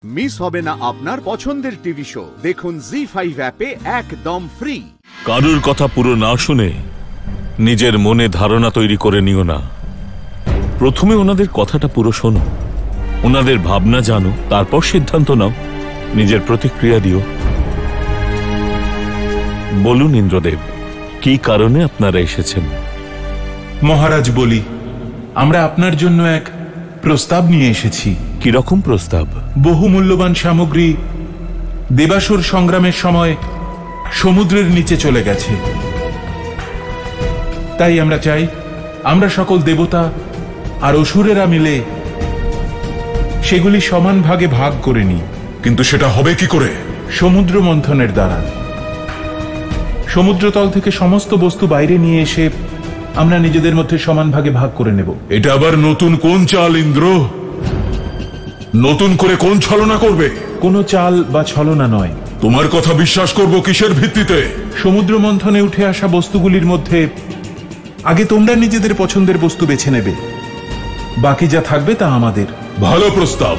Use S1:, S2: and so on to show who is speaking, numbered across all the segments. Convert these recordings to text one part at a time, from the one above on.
S1: Miss হবে না আপনার পছন্দের টিভি শো। দেখুন জি5 অ্যাপে একদম ফ্রি।
S2: কারুর কথা পুরো না শুনে নিজের মনে ধারণা তৈরি করে নিও না। প্রথমে ওনাদের কথাটা পুরো শোনো, ওনাদের ভাবনা জানো, তারপর সিদ্ধান্ত নাও, নিজের প্রতিক্রিয়া দিও। বলুন ইন্দ্রদেব, কি কারণে আপনারা এসেছেন?
S3: মহারাজ বলি, আমরা আপনার জন্য এক প্রস্তাব নিয়ে এসেছি।
S2: কিরকম প্রস্তাব?
S3: বহু মূল্যবান সামগ্রী দেবাসুর সংগ্রামের সময় সমুদ্রের নিচে চলে গেছে। তাই আমরা চাই আমরা সকল দেবতা আর অসুরেরা মিলে সেগুলি সমান ভাগে ভাগ করে নিই।
S4: কিন্তু সেটা হবে কি করে?
S3: সমুদ্র মন্থনের দ্বারা। সমুদ্রতল থেকে সমস্ত বস্তু বাইরে নিয়ে এসে আমরা নিজেদের মধ্যে সমান ভাগে ভাগ করে নেব।
S4: এটা আবার নতুন কোন চাল ইন্দ্র? নতুন করে কোন ছলনা করবে?
S3: কোনো চাল বা ছলনা নয়।
S4: তোমার কথা বিশ্বাস করব কিসের ভিত্তিতে?
S3: সমুদ্র মন্থনে উঠে আসা বস্তুগুলির মধ্যে আগে তোমরা নিজেদের পছন্দের বস্তু বেছে নেবে, বাকি যা থাকবে তা আমাদের।
S4: ভালো প্রস্তাব।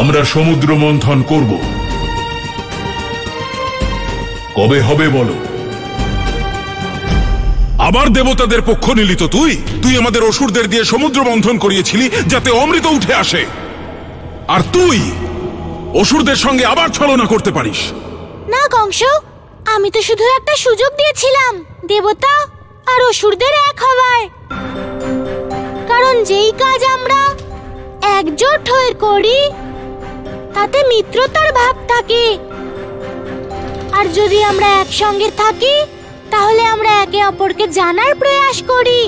S4: আমরা সমুদ্র মন্থন করব। কবে হবে বলো? আবার দেবতাদের পক্ষ নিলি তো তুই? তুই আমাদের অসুরদের দিয়ে সমুদ্র মন্থন করিয়েছিলি যাতে অমৃত উঠে আসে, আর তুই অসুরদের সঙ্গে আবার ছলনা করতে পারিস
S5: না কংস, আমি তো শুধু একটা সুযোগ দিয়েছিলাম দেবতা আর অসুরদের এক হওয়ার। কারণ যেই কাজ আমরা একজোট হয়ে করি তাতে মিত্রতার ভাব থাকে, আর যদি আমরা একসঙ্গে থাকি তাহলে আমরা একে অপরকে জানার প্রয়াস করি।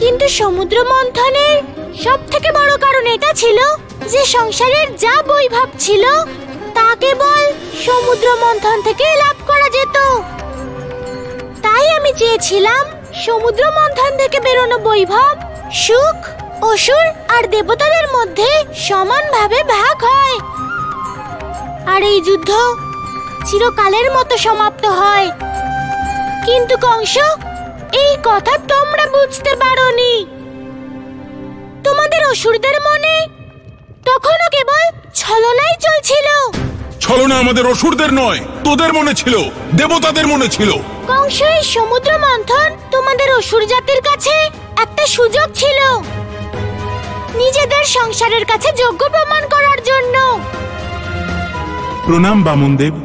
S5: কিন্তু সমুদ্র মন্থনের সব থেকে বড় কারণ এটা ছিল যে সংসারের যা বৈভব ছিল তা কেবল সমুদ্র মন্থন থেকে লাভ করা যেত। তাই আমি চেয়েছিলাম সমুদ্র মন্থন থেকে বেরোনো বৈভব সুখ অসুর আর দেবতাদের মধ্যে সমানভাবে ভাগ হয়, আর এই যুদ্ধ চিরকালের মতো সমাপ্ত হয়। কিন্তু কংস, এই কথা তোমরা বুঝতে পারোনি। তোমাদের অসুরদের মনে তখনও কেবল ছলনাই চলছিল।
S4: ছলনা আমাদের অসুরদের নয়, তোদের মনে ছিল, দেবতাদের মনে ছিল।
S5: কংস, এই সমুদ্র মন্থন তোমাদের অসুর জাতির কাছে একটা সুযোগ ছিল নিজেদের সংসারের কাছে যোগ্য প্রমাণ করার জন্য।
S3: প্রণাম বামনদেব।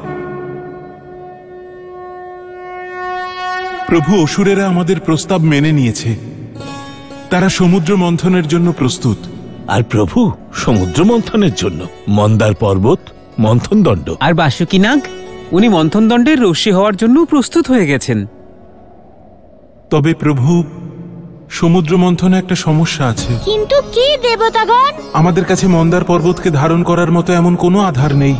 S3: প্রভু, অসুরেরা আমাদের প্রস্তাব মেনে নিয়েছে। তারা সমুদ্র মন্থনের জন্য প্রস্তুত।
S2: আর প্রভু সমুদ্র মন্থনের জন্য মন্দার পর্বত, মন্থন দণ্ড
S6: আর বাসুকি নাগ, উনি মন্থন দণ্ডের রশ্মি হওয়ার জন্য প্রস্তুত হয়ে গেছেন।
S3: তবে প্রভু, সমুদ্র মন্থনে একটা সমস্যা আছে।
S5: কিন্তু কি দেবতাগণ?
S3: আমাদের কাছে মন্দার পর্বতকে ধারণ করার মতো এমন কোনো আধার নেই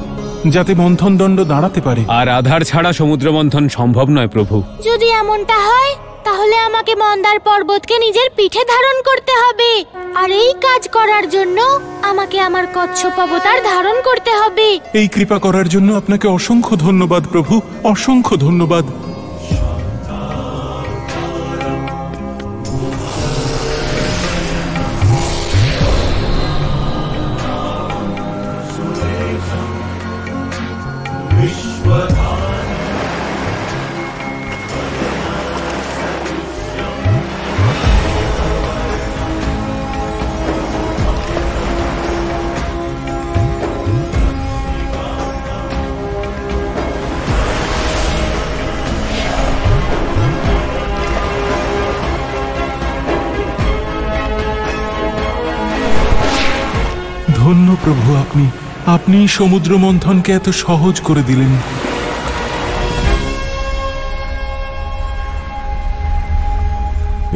S3: যাতে মন্থন দণ্ড দাঁড়াতে পারে।
S6: আর আধার ছাড়া সমুদ্র মন্থন সম্ভব নয় প্রভু।
S5: যদি এমনটা হয় তাহলে আমাকে মন্দার পর্বতকে নিজের পিঠে ধারণ করতে হবে, আর এই কাজ করার জন্য আমাকে আমার কচ্ছপ অবতার ধারণ করতে হবে।
S3: এই কৃপা করার জন্য আপনাকে অসংখ্য ধন্যবাদ প্রভু, অসংখ্য ধন্যবাদ। ধন্য প্রভু, আপনি সমুদ্র মন্থনকে এত সহজ করে দিলেন।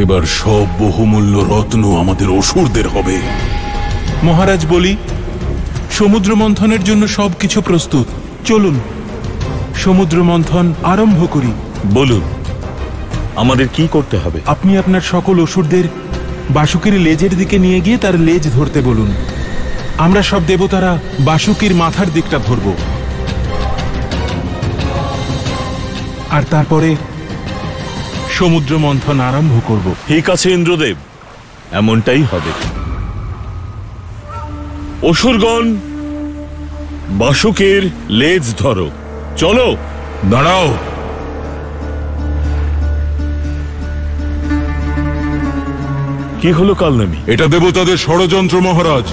S4: এবার সব বহুমূল্য রত্ন আমাদের অসুরদের হবে।
S3: মহারাজ বলি, সমুদ্র মন্থনের জন্য সবকিছু প্রস্তুত। চলুন সমুদ্র মন্থন আরম্ভ করি।
S2: বলুন আমাদের কি করতে হবে?
S3: আপনি আপনার সকল অসুরদের বাসুকির লেজের দিকে নিয়ে গিয়ে তার লেজ ধরতে বলুন। আমরা সব দেবতারা বাসুকির মাথার দিকটা ধরব, আর তারপরে সমুদ্র মন্থন আরম্ভ করব।
S2: ঠিক আছে ইন্দ্রদেব, এমনটাই হবে। অসুরগণ, বাসুকের লেজ ধরো। চলো।
S4: দাঁড়াও।
S2: কি হলো কালনেমি?
S4: এটা দেবতাদের ষড়যন্ত্র মহারাজ।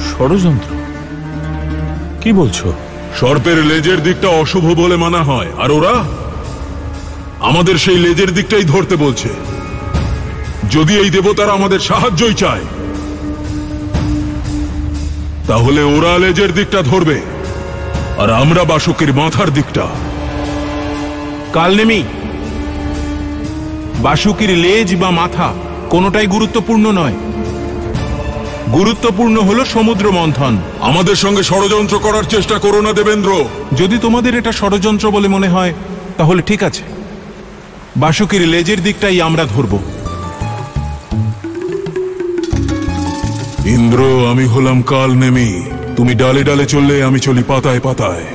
S2: ষড়যন্ত্র? কি বলছো?
S4: সর্পের লেজের দিকটা অশুভ বলে মানা হয়, আর ওরা আমাদের সেই লেজের দিকটাই ধরতে বলছে। যদি এই দেবতারা আমাদের সাহায্যই চায়, তাহলে ওরা লেজের দিকটা ধরবে আর আমরা বাসুকের মাথার দিকটা।
S3: কালনেমি, বাসুকির লেজ বা মাথা কোনোটাই গুরুত্বপূর্ণ নয়। গুরুত্বপূর্ণ হলো সমুদ্র মন্থন।
S4: আমাদের সঙ্গে ষড়যন্ত্র করার চেষ্টা করো না দেবেন্দ্র।
S3: যদি তোমাদের এটা ষড়যন্ত্র বলে মনে হয় তাহলে ঠিক আছে, বাসুকির লেজের দিকটাই আমরা ধরব।
S4: ইন্দ্র, আমি হলাম কালনেমি। তুমি ডালে ডালে চললে আমি চলি পাতায় পাতায়।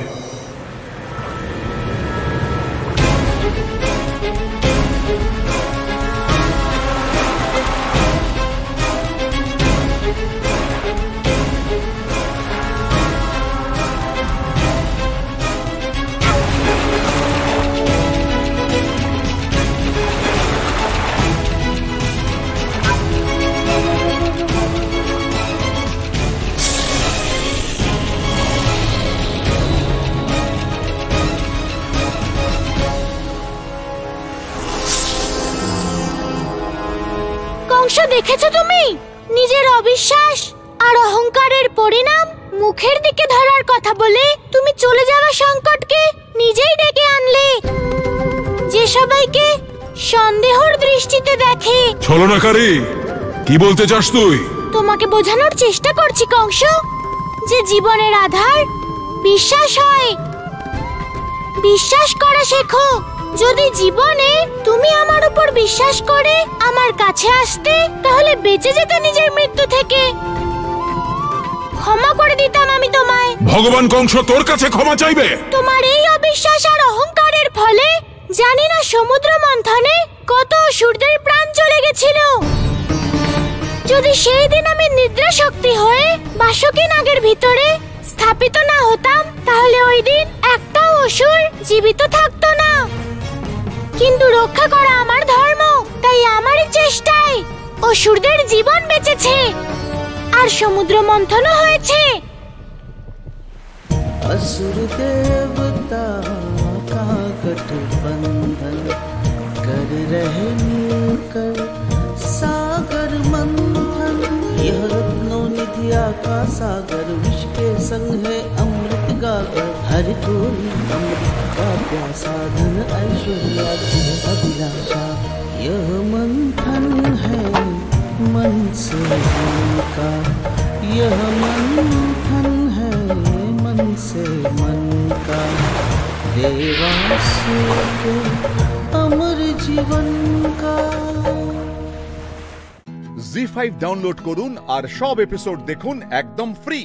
S5: কংস, দেখেছো তুমি? নিজের অবিশ্বাস আর অহংকারের পরিণাম। মুখের দিকে ধরার কথা বলে তুমি চলে যাওয়া সংকটকে নিজেই ডেকে আনলে, যে সবাইকে সন্দেহর দৃষ্টিতে দেখে।
S4: ছলনাকারী, কি বলতে চাস তুই?
S5: তোমাকে বোঝানোর চেষ্টা করছি কংস, যে জীবনের আধার বিশ্বাস হয়। বিশ্বাস করা শেখো। যদি জীবনে তুমি আমার উপর বিশ্বাস করে আমার কাছে আসতে, তাহলে বেঁচে যেতে নিজের মৃত্যু থেকে। ক্ষমা করে দিতাম আমি তোমায়।
S4: ভগবান কংস তোর কাছে ক্ষমা চাইবে?
S5: তোমার এই অবিশ্বাস আর অহংকারের ফলে জানি না সমুদ্র মন্থনে কত অসুরদের প্রাণ চলে গেছিল। যদি সেই দিন আমি নিদ্রা শক্তি হয়ে বাসুকি নাগের ভিতরে স্থাপিত না হতাম, তাহলে ওই দিন একটাও অসুর জীবিত থাকতো না। কিন্তু রক্ষা করা আমার ধর্ম, তাই আমারই চেষ্টায় অসুরদের জীবন বেঁচেছে আর সমুদ্র মন্থনও হয়েছে।
S7: असुर देवता का गठबंधन कर रहे मिलकर सागर मंथन। यह रत्नों निधिया का सागर, विष के संग है अमृत गागर। हर कोई अमृत का प्यासा, धन ऐश्वर्य अभिलाषा। यह मंथन है मन से मन का, यह मंथन है मन से मन का। देवासुर के अमर जीवन का।
S1: জি5 ডাউনলোড করুন আর সব এপিসোড দেখুন একদম ফ্রি।